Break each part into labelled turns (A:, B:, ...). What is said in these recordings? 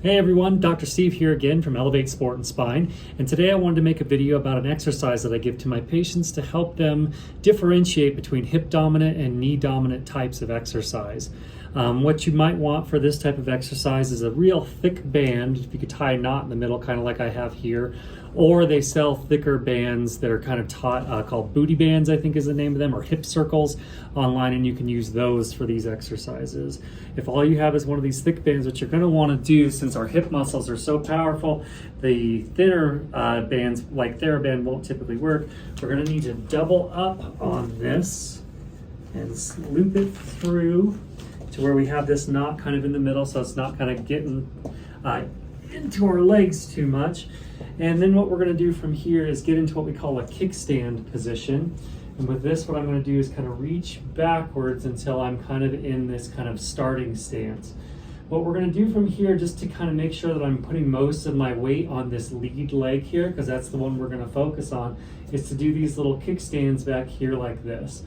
A: Hey everyone, Dr. Steve here again from Elevate Sport and Spine, and today I wanted to make a video about an exercise that I give to my patients to help them differentiate between hip dominant and knee dominant types of exercise. What you might want for this type of exercise is a real thick band. If you could tie a knot in the middle, kind of like I have here, or they sell thicker bands that are kind of called booty bands, I think is the name of them, or hip circles online, and you can use those for these exercises. If all you have is one of these thick bands, what you're going to want to do, since our hip muscles are so powerful, the thinner bands like TheraBand won't typically work. We're going to need to double up on this and loop it through to where we have this knot kind of in the middle, so it's not kind of getting into our legs too much. And then what we're going to do from here is get into what we call a kickstand position. And with this, what I'm going to do is kind of reach backwards until I'm kind of in this kind of starting stance. What we're going to do from here, just to kind of make sure that I'm putting most of my weight on this lead leg here, because that's the one we're going to focus on, is to do these little kickstands back here like this.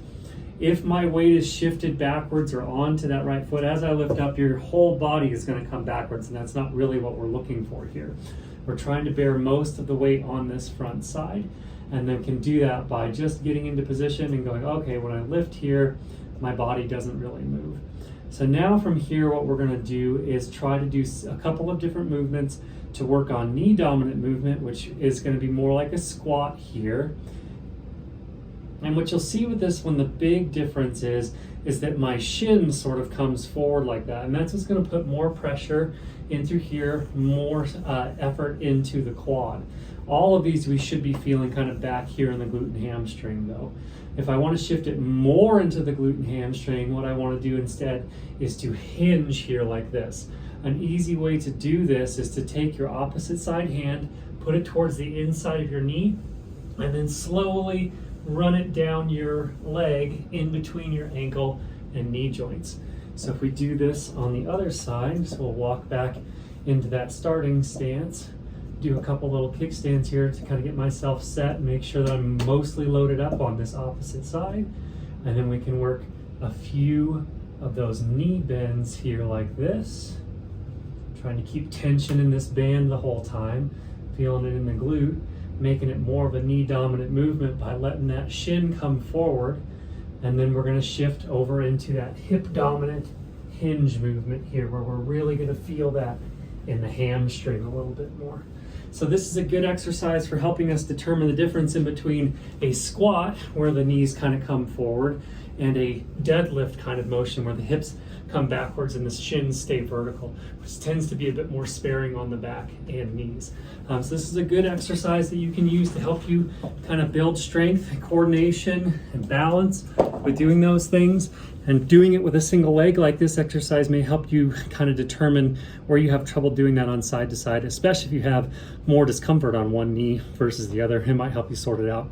A: If my weight is shifted backwards or onto that right foot, as I lift up, your whole body is going to come backwards, and that's not really what we're looking for here. We're trying to bear most of the weight on this front side, and then can do that by just getting into position and going, okay, when I lift here, my body doesn't really move. So now from here, what we're going to do is try to do a couple of different movements to work on knee dominant movement, which is going to be more like a squat here. And what you'll see with this one, the big difference is that my shin sort of comes forward like that. And that's what's going to put more pressure in through here, more effort into the quad. All of these we should be feeling kind of back here in the glute and hamstring though. If I want to shift it more into the glute and hamstring, what I want to do instead is to hinge here like this. An easy way to do this is to take your opposite side hand, put it towards the inside of your knee, and then slowly run it down your leg in between your ankle and knee joints. So if we do this on the other side, so we'll walk back into that starting stance, do a couple little kickstands here to kind of get myself set and make sure that I'm mostly loaded up on this opposite side. And then we can work a few of those knee bends here like this, trying to keep tension in this band the whole time, feeling it in the glute, making it more of a knee dominant movement by letting that shin come forward. And then we're going to shift over into that hip dominant hinge movement here, where we're really going to feel that in the hamstring a little bit more. So this is a good exercise for helping us determine the difference in between a squat, where the knees kind of come forward, and a deadlift kind of motion where the hips come backwards and the shins stay vertical, which tends to be a bit more sparing on the back and knees. So this is a good exercise that you can use to help you kind of build strength, coordination, and balance with doing those things. And doing it with a single leg like this exercise may help you kind of determine where you have trouble doing that on side to side, especially if you have more discomfort on one knee versus the other. It might help you sort it out.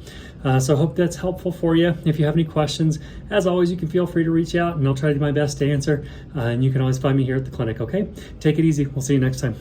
A: So I hope that's helpful for you. If you have any questions, as always, you can feel free to reach out and I'll try to do my best to answer. And you can always find me here at the clinic, okay? Take it easy. We'll see you next time.